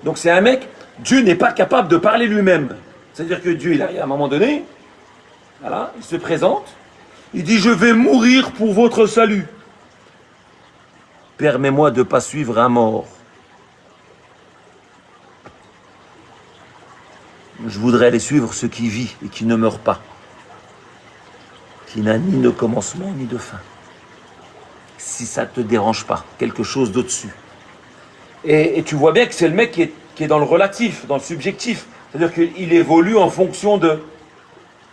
Donc c'est un mec, Dieu n'est pas capable de parler lui-même. C'est-à-dire que Dieu, il arrive à un moment donné, voilà, il se présente, il dit, je vais mourir pour votre salut. Permets-moi de ne pas suivre un mort. Je voudrais aller suivre ce qui vit et qui ne meurt pas, qui n'a ni de commencement ni de fin. Si ça ne te dérange pas, quelque chose d'au-dessus. Et tu vois bien que c'est le mec qui est dans le relatif, dans le subjectif. C'est-à-dire qu'il évolue en fonction de...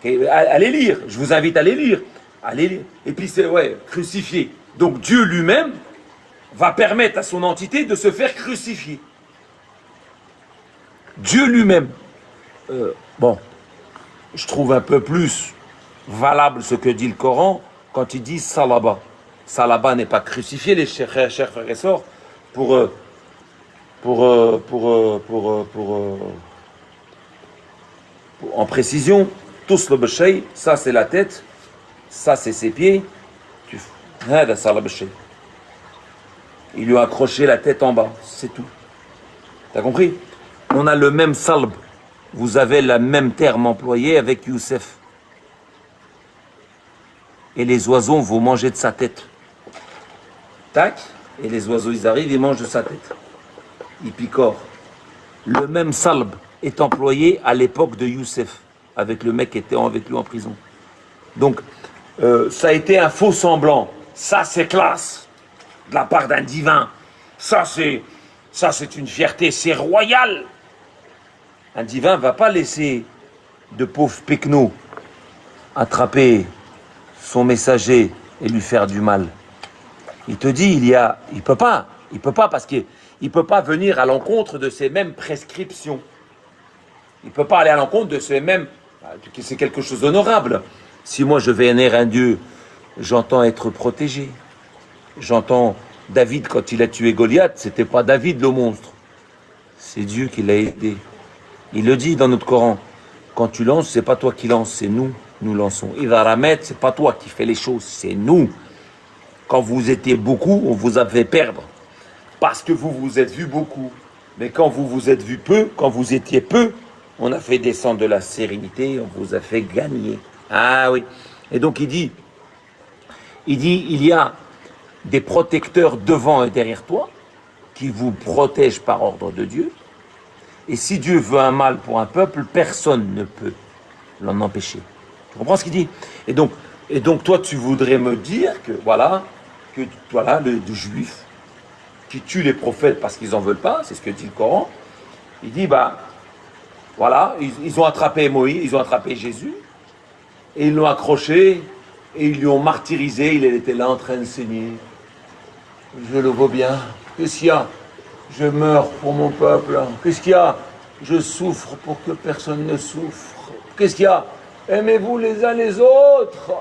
Allez lire, je vous invite à les lire. Allez lire. Et puis c'est, crucifié. Donc Dieu lui-même va permettre à son entité de se faire crucifier. Dieu lui-même. Bon, je trouve un peu plus valable ce que dit le Coran quand il dit salaba. Salaba n'est pas crucifié, les chers frères et sœurs, en précision, tous le b'shay, ça c'est la tête, ça c'est ses pieds, il lui a accroché la tête en bas, c'est tout. T'as compris? On a le même salb, vous avez le même terme employé avec Youssef. Et les oiseaux vont manger de sa tête. Tac, et les oiseaux ils arrivent, ils mangent de sa tête. Ils picorent. Le même salb est employé à l'époque de Youssef, avec le mec qui était avec lui en prison. Donc, ça a été un faux semblant. Ça, c'est classe, de la part d'un divin. Ça, c'est une fierté, c'est royal. Un divin ne va pas laisser de pauvres pecnos attraper son messager et lui faire du mal. Il te dit, il peut pas parce qu'il ne peut pas venir à l'encontre de ces mêmes prescriptions. Il ne peut pas aller à l'encontre de ces mêmes... C'est quelque chose d'honorable. Si moi je vénère un Dieu, j'entends être protégé. J'entends David quand il a tué Goliath, c'était pas David le monstre. C'est Dieu qui l'a aidé. Il le dit dans notre Coran. Quand tu lances, c'est pas toi qui lances, c'est nous lançons. Idha ramet, c'est pas toi qui fais les choses, c'est nous. Quand vous étiez beaucoup, on vous a fait perdre. Parce que vous vous êtes vu beaucoup. Mais quand vous vous êtes vu peu, quand vous étiez peu, on a fait descendre de la sérénité, on vous a fait gagner. Ah oui. Et donc il dit, il y a des protecteurs devant et derrière toi qui vous protègent par ordre de Dieu. Et si Dieu veut un mal pour un peuple, personne ne peut l'en empêcher. Tu comprends ce qu'il dit? Et donc toi, tu voudrais me dire que le juif qui tue les prophètes parce qu'ils n'en veulent pas, c'est ce que dit le Coran, il dit, ils ont attrapé Moïse, ils ont attrapé Jésus, et ils l'ont accroché, et ils lui ont martyrisé, il était là en train de saigner. Je le vois bien. Qu'est-ce qu'il y a? Je meurs pour mon peuple. Qu'est-ce qu'il y a? Je souffre pour que personne ne souffre. Qu'est-ce qu'il y a? Aimez-vous les uns les autres.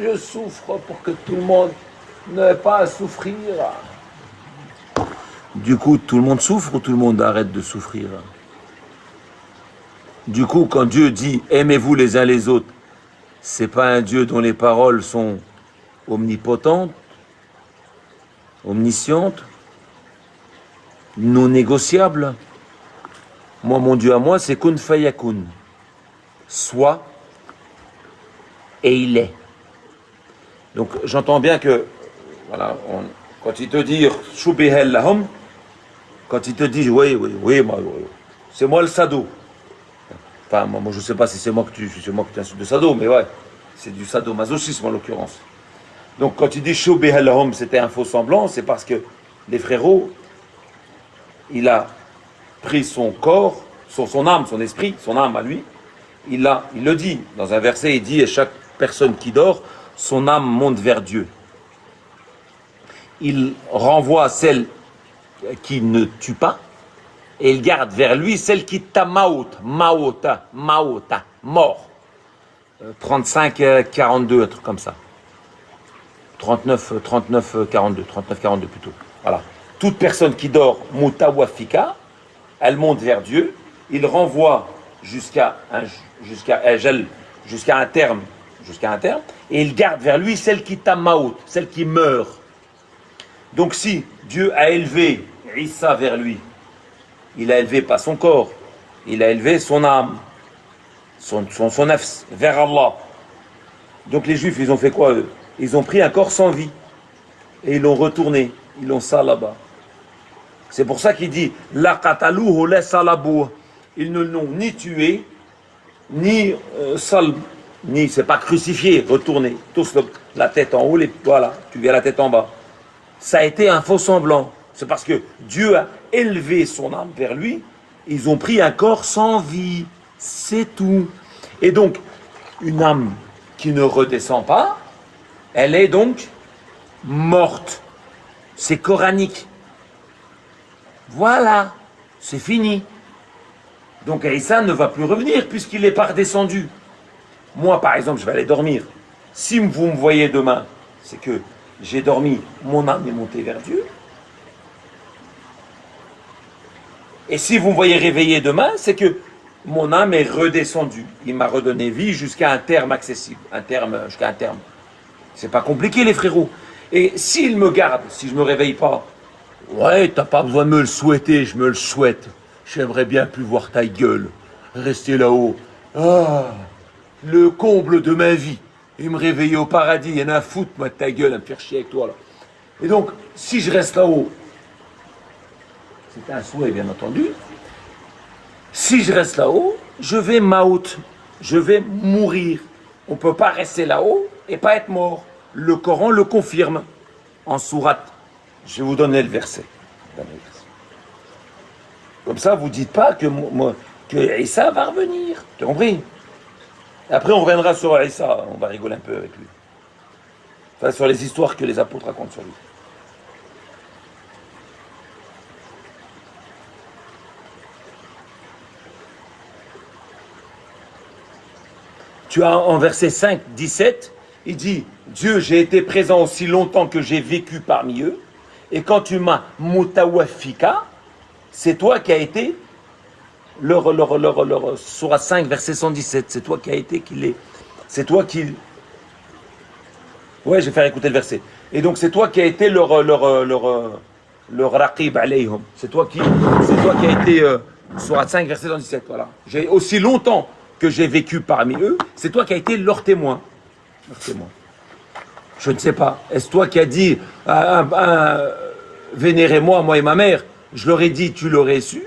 Je souffre pour que tout le monde n'ait pas à souffrir. Du coup, tout le monde souffre ou tout le monde arrête de souffrir? Du coup, quand Dieu dit « aimez-vous les uns les autres », c'est pas un Dieu dont les paroles sont omnipotentes, omniscientes, non négociables. Moi, mon Dieu à moi, c'est kun fayakun. Soit et il est. Donc, j'entends bien que, quand il te dit shubihel lahum, quand il te dit oui, c'est moi le sado. Enfin, moi je ne sais pas si c'est moi que tu insultes de sado, mais ouais, c'est du sadomasochisme en l'occurrence. Donc quand il dit shubihel lahum, c'était un faux semblant, c'est parce que les frérots, il a pris son corps, son âme, son esprit, son âme à lui, il le dit dans un verset, il dit à chaque personne qui dort, son âme monte vers Dieu. Il renvoie celle qui ne tue pas et il garde vers lui celle qui t'a maota, mort. 35-42, un truc comme ça. 39-42 plutôt. Voilà. Toute personne qui dort mutawafika, elle monte vers Dieu, il renvoie jusqu'à un terme, et il garde vers lui celle qui tamaout, celle qui meurt. Donc si Dieu a élevé Issa vers lui, Il a élevé pas son corps, il a élevé son âme, son nafs, vers Allah. Donc les Juifs, ils ont fait quoi eux? Ils ont pris un corps sans vie et ils l'ont retourné, ils l'ont ça là-bas. C'est pour ça qu'il dit la qataluhu la salabu. Ils ne l'ont ni tué, ni salb, ni c'est pas crucifié, retourné, tous la tête en haut, voilà, tu viens la tête en bas. Ça a été un faux semblant. C'est parce que Dieu a élevé son âme vers lui, ils ont pris un corps sans vie, c'est tout. Et donc, une âme qui ne redescend pas, elle est donc morte. C'est coranique. Voilà, c'est fini. Donc Issa ne va plus revenir puisqu'il n'est pas redescendu. Moi, par exemple, je vais aller dormir. Si vous me voyez demain, c'est que j'ai dormi, mon âme est montée vers Dieu. Et si vous me voyez réveillé demain, c'est que mon âme est redescendue. Il m'a redonné vie jusqu'à un terme accessible. Jusqu'à un terme. C'est pas compliqué, les frérots. Et s'il me garde, si je me réveille pas, ouais, t'as pas besoin de me le souhaiter, je me le souhaite. J'aimerais bien plus voir ta gueule. Rester là-haut. Ah, le comble de ma vie. Et me réveiller au paradis. Il y en a à foutre, moi, de ta gueule, à me faire chier avec toi, là. Et donc, si je reste là-haut, c'est un souhait, bien entendu. Si je reste là-haut, je vais m'out. Je vais mourir. On ne peut pas rester là-haut et pas être mort. Le Coran le confirme en sourate. Je vais vous donner le verset. Comme ça, vous ne dites pas que Issa va revenir. Tu as compris? Après, on reviendra sur Issa. On va rigoler un peu avec lui. Enfin, sur les histoires que les apôtres racontent sur lui. Tu as en verset 5, 17, il dit « Dieu, j'ai été présent aussi longtemps que j'ai vécu parmi eux, et quand tu m'as mutawafika, c'est toi qui as été, Sourate 5, verset 117, c'est toi qui as été qu'il est, c'est toi qui... Ouais, je vais faire écouter le verset. Et donc c'est toi qui as été leur raqib alayhum. C'est toi qui as été, Sourate 5, verset 117, voilà. J'ai aussi longtemps que j'ai vécu parmi eux, c'est toi qui as été leur témoin. Leur témoin. Je ne sais pas. Est-ce toi qui as dit vénérez-moi, moi et ma mère? Je leur ai dit, tu l'aurais su.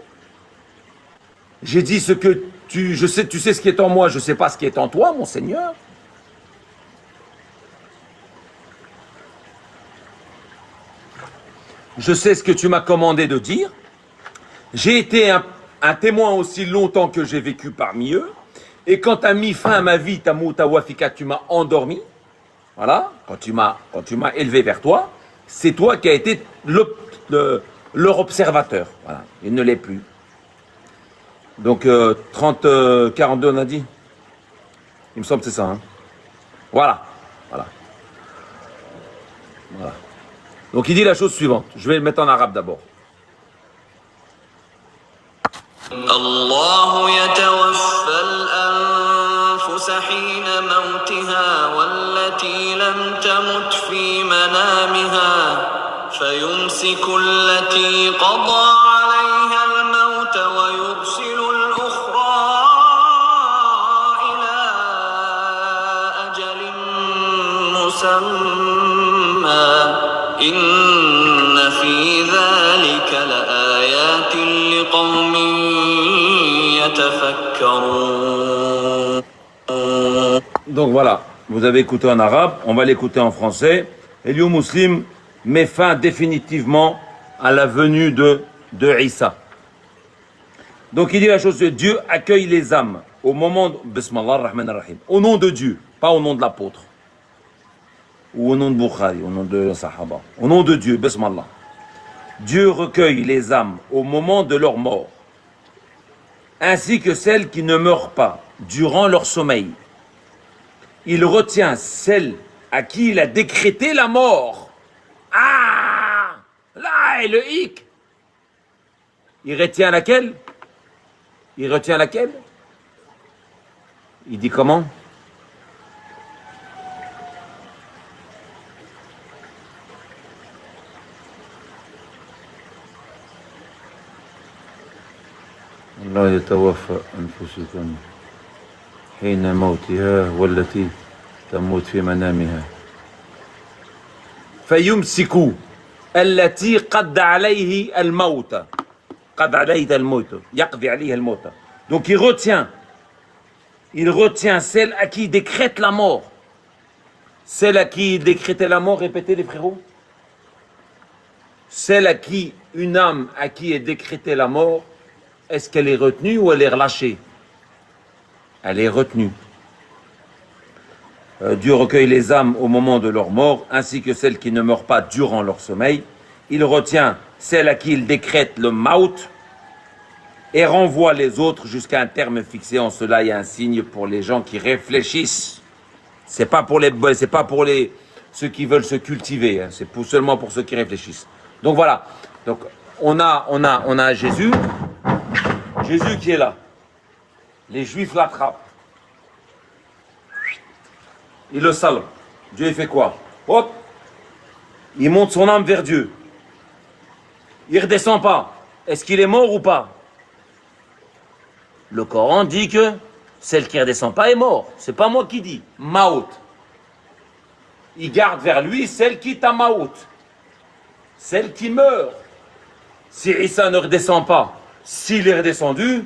J'ai dit ce que tu sais ce qui est en moi, je ne sais pas ce qui est en toi, mon Seigneur. Je sais ce que tu m'as commandé de dire. J'ai été un témoin aussi longtemps que j'ai vécu parmi eux. Et quand tu as mis fin à ma vie, ta mutawafika, tu m'as endormi. Voilà, quand tu m'as élevé vers toi, c'est toi qui as été leur observateur. Voilà, il ne l'est plus. Donc 42 on a dit. Il me semble que c'est ça. Hein. Voilà. Donc il dit la chose suivante. Je vais le mettre en arabe d'abord. الله يتوفى الأنفس حين موتها والتي لم تمت في منامها فيمسك التي قضى عليها الموت ويرسل الأخرى إلى أجل مسمى إن في ذلك لآيات لقوم Donc voilà, vous avez écouté en arabe, on va l'écouter en français. Eliou Muslim met fin définitivement à la venue de Issa. Donc il dit la chose, Dieu accueille les âmes au moment de Bismillah ar-Rahman ar-Rahim, au nom de Dieu, pas au nom de l'apôtre, ou au nom de Bukhari, au nom de Sahaba, au nom de Dieu, Bismillah. Dieu recueille les âmes au moment de leur mort, ainsi que celles qui ne meurent pas durant leur sommeil. Il retient celles à qui il a décrété la mort. Ah, là est le hic. Il retient laquelle? Il retient laquelle? Il dit comment? الله يتوفى أنفسكم حين موتها والتي تموت في منامها فيمسك التي قد عليه الموت قد عليه الموت يقضي عليه الموت. Donc il retient celle à qui il décrète la mort. Celle à qui il décrétait la mort, répétez les frérots. Celle à qui, une âme à qui est décrétée la mort, est-ce qu'elle est retenue ou elle est relâchée? Elle est retenue. Dieu recueille les âmes au moment de leur mort, ainsi que celles qui ne meurent pas durant leur sommeil. Il retient celle à qui il décrète le maut et renvoie les autres jusqu'à un terme fixé. En cela, il y a un signe pour les gens qui réfléchissent. C'est pas pour ceux qui veulent se cultiver, hein. C'est seulement pour ceux qui réfléchissent. Donc voilà. Donc on a Jésus qui est là. Les Juifs l'attrapent. Il le salve. Dieu il fait quoi? Hop, il monte son âme vers Dieu. Il ne redescend pas. Est-ce qu'il est mort ou pas? Le Coran dit que celle qui ne redescend pas est mort. C'est pas moi qui dis. Maout. Il garde vers lui celle qui est à Maout. Celle qui meurt. Si Issa ne redescend pas, s'il est redescendu,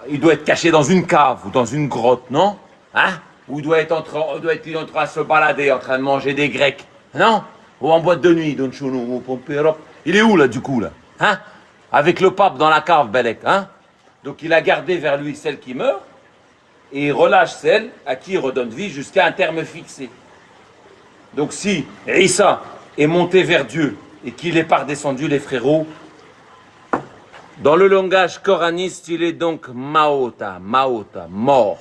il doit être caché dans une cave ou dans une grotte, non? Hein? Ou il doit être en train de se balader, en train de manger des grecs, non? Ou en boîte de nuit, il est où là du coup là? Hein? Avec le pape dans la cave, Belek, hein? Donc il a gardé vers lui celle qui meurt, et il relâche celle à qui il redonne vie jusqu'à un terme fixé. Donc si Issa est monté vers Dieu et qu'il n'est pas redescendu, les frérots, dans le langage coraniste, il est donc Maota, mort.